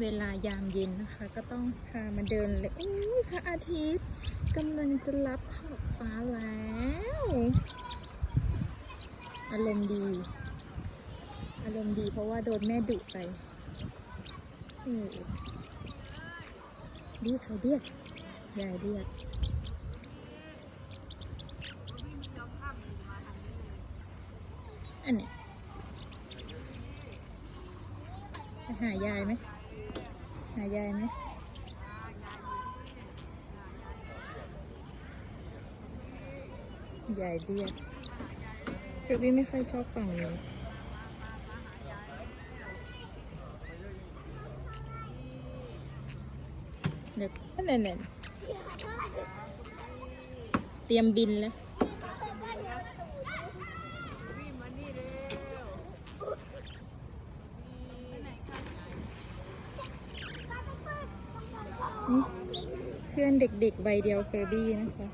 เวลายามเย็นนะคะก็ต้องพามาเดินเลยโอ้ยพระอาทิตย์กำลังจะรับขอบฟ้าแล้วอารมณ์ดีเพราะว่าโดนแม่ดุไปดีเขาเรียกยายเรียกอันนี้ไปหายายไหมหายายไหมยายเรียกคือพี่ไม่ค่อยชอบฝั่งนี้เดี๋ยวนั่นเตรียมบินแล้วเพื่อนเด็กๆใบเดียวเฟอร์บี้นะคะ